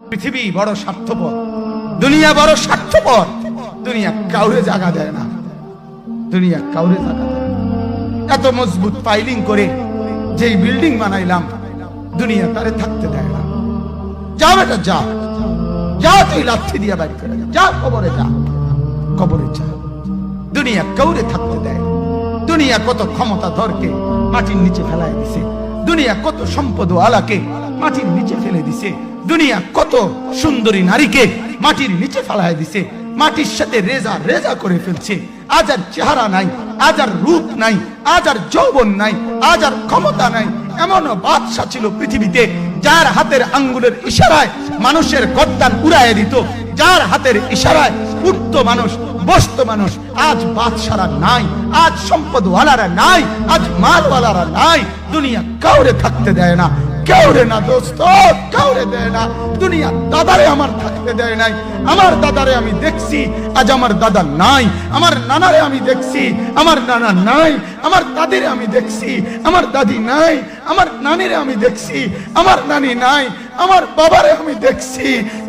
পৃথিবী বড় স্বার্থপর, দুনিয়া বড় স্বার্থপর। দুনিয়া কাউরে জায়গা দেয় না, দুনিয়া কাউরে জায়গা দেয় না। এত মজবুত ফাইলিং করে যেই বিল্ডিং বানাইলাম, দুনিয়া তারে থাকতে দেয় না। যা বেটা যা, যা তুই লাথি দিয়া বাড়ি করে যা, কবরে যা, কবরে যা। দুনিয়া কাউরে থাকতে দেয়। দুনিয়া কত ক্ষমতা ধরকে মাটির নিচে ফেলায় দিছে, দুনিয়া কত সম্পদ আলাকে মাটির নিচে ফেলে দিছে, দুনিয়া কত সুন্দরী নারীকে মাটির নিচে ফেলায় দিছে, মাটির সাথে রেজা রেজা করে ফেলছে। আজ আর চেহারা নাই, আজ আর রূপ নাই, আজ আর যৌবন নাই, আজ আর ক্ষমতা নাই। এমন বাদশা ছিল পৃথিবীতে যার হাতের আঙ্গুলের ইশারায় মানুষের গর্দান উড়াইয়া দিত, যার হাতের ইশারায় উঠত মানুষ, বসত মানুষ। আজ বাদশারা নাই, আজ সম্পদওয়ালারা নাই, আজ মালওয়ালারা নাই। দুনিয়া কাউরে থাকতে দেয় না, কাউরে না দোস্ত, কাউরে দেয় না। দুনিয়া দাদারে আমার থাকতে দেয় নাই। আমার দাদারে আমি দেখছি, আজ আমার দাদা নাই। আমার নানারে আমি দেখছি, আমার নানা নাই। আমার দাদিরে আমি দেখছি, আমার দাদি নাই। আমার নানিরে আমি দেখছি, আমার নানি নাই। আমার বাবারে আমি দেখছি,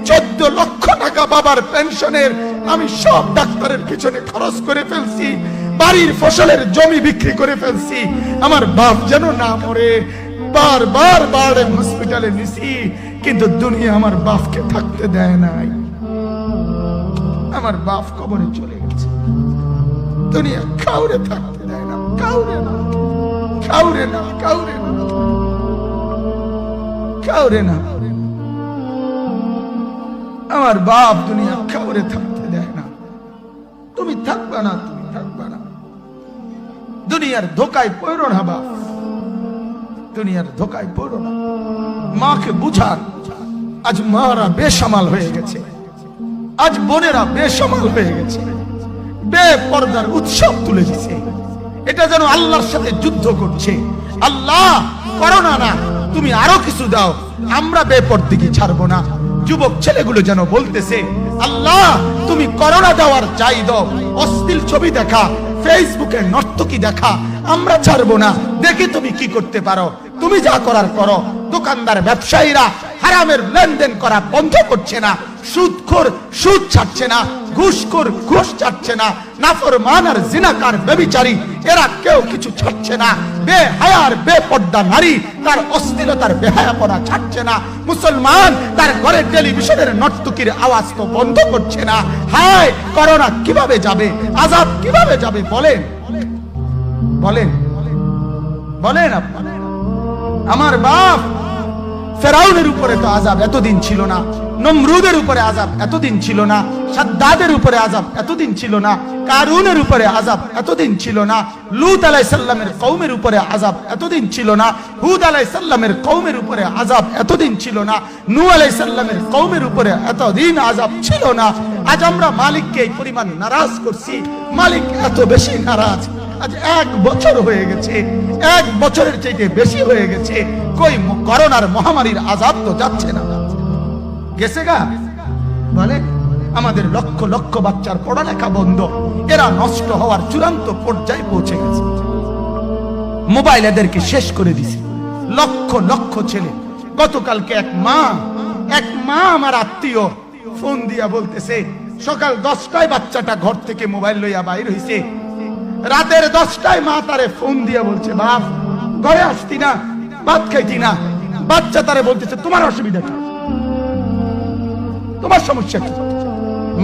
14 লক্ষ টাকা বাবার পেনশনের আমি সব ডাক্তারের পিছনে খরচ করে ফেলছি, বাড়ির ফসলের জমি বিক্রি করে ফেলছি। আমার বাপ যেন না মরে বারবার বারে হসপিটালে নিছি, কিন্তু দুনিয়া আমার বাপকে থাকতে দেয় নাই। আমার বাপ কবরে চলে গেছে। দুনিয়া কাউরে থাকতে দেয় না, কাউরে না, কাউরে না, কাউরে না, কাউরে না। আমার বাপ দুনিয়া কাউরে থাকতে দেয় না। তুমি থাকবা না, তুমি থাকবা না। দুনিয়ার ধোকায় পড়ো না বাপ, দুনিয়ার ধোকায় পড়ো না। মাকে বুঝান, আজ মারা বেসামাল হয়ে গেছে, আজ বোনেরা বেসামাল হয়ে গেছে, বেপরদার উৎসব তুলে দিছে। এটা যেন আল্লাহর সাথে যুদ্ধ করছে। আল্লাহ করোনা না, তুমি আরো কিছু দাও, আমরা বেপরদিকে ছাড়বো না। যুবক ছেলেগুলো যেন বলতেছে, আল্লাহ তুমি করোনা দেওয়ার চাই দাও, অশ্লীল ছবি দেখা, ফেসবুকে নর্তকী দেখা আমরা ছাড়বো না। দেখি তুমি কি করতে পারো, তুমি যা করার করো। দোকানদার ব্যবসায়ীরা হারামের লেনদেন করা বন্ধ করছে না, সুদখোর সুদ ছাড়ছে না, ঘুষখোর ঘুষ ছাড়ছে না, নাফরমান আর জিনাকার ব্যভিচারী এরা কেউ কিছু ছাড়ছে না। বেহায়ার বেপর্দা নারী তার অশ্লীলতার বেহায়াপনা ছাড়ছে না। মুসলমান তার ঘরে টেলিভিশনের নর্তকীর আওয়াজ তো বন্ধ করছে না। হায় করোনা কিভাবে যাবে, আযাব কিভাবে যাবে বলেন, বলেন, বলেন আপনারা। আমার বাপ ফেরাউনের উপরে তো আযাব এতদিন ছিল না, নমরুদের উপরে আযাব এতদিন ছিল না, সাদ্দাদের উপরে আযাব এতদিন ছিল না, কারুনের উপরে আযাব এতদিন ছিল না, লূত আলাইহিস সালামের কওমের উপরে আযাব এতদিন ছিল না, হুদ আলাইহিস সালামের কওমের উপরে আযাব এতদিন ছিল না, নূহ আলাইহিস সালামের কওমের উপরে এতদিন আযাব ছিল না। আজ আমরা মালিককে এই পরিমাণ নারাজ করছি, মালিক এত বেশি নারাজ। আজ 1 বছর হয়ে গেছে, 1 বছরের চাইতে বেশি হয়ে গেছে, কই করোনার মহামারীর আযাব তো যাচ্ছে না, গেছে গা বলে। আমাদের লক্ষ লক্ষ বাচ্চার পড়ালেখা বন্ধ, এরা নষ্ট হওয়ার চূড়ান্ত পর্যায়ে পৌঁছে গেছে। মোবাইল এদেরকে শেষ করে দিছে। লক্ষ লক্ষ ছেলে। গতকালকে এক মা আমার আত্মীয় ফোন দিয়া বলতেছে, সকাল 10টায় বাচ্চাটা ঘর থেকে মোবাইল লইয়া বাইর হইছে, রাতের 10টায় মা তারে ফোন দিয়া বলছে, বাপ ঘরে আসতি না, ভাত খাইতি না। বাচ্চা তারে বলতেছে, তোমার অসুবিধা কি, তোমার সমস্যা কি?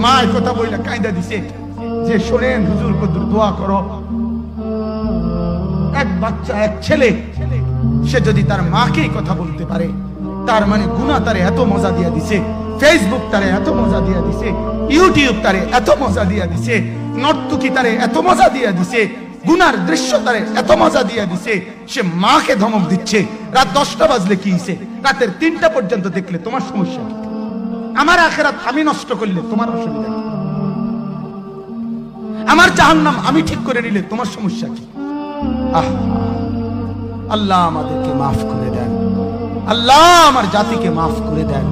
মা এই কথা বইলা কাঁদা দিছে যে, শোনেন হুজুর কদ্দুর দোয়া করো। এক বাচ্চা, এক ছেলে, সে যদি তার মাকে কথা বলতে পারে, তার মানে গুনাহ তারে এত মজা দিয়া দিছে, ফেসবুক তারে এত মজা দিয়া দিছে, ইউটিউব তারে এত মজা দিয়া দিছে, নর্তকী তারে এত মজা দিয়া দিছে, গুনার দৃশ্য তারে এত মজা দিয়া দিছে, সে মাকে ধমক দিচ্ছে। রাত 10টা বাজলে কি হইছে, রাতের 3টা পর্যন্ত দেখলে তোমার সমস্যা কি? আমার আখিরাত আমি নষ্ট করলে তোমার অসুবিধা কি? আমার জাহান্নাম আমি ঠিক করে নিলে তোমার সমস্যা কি? আল্লাহ আমাদেরকে মাফ করে দেন, আল্লাহ আমার জাতিকে মাফ করে দেন।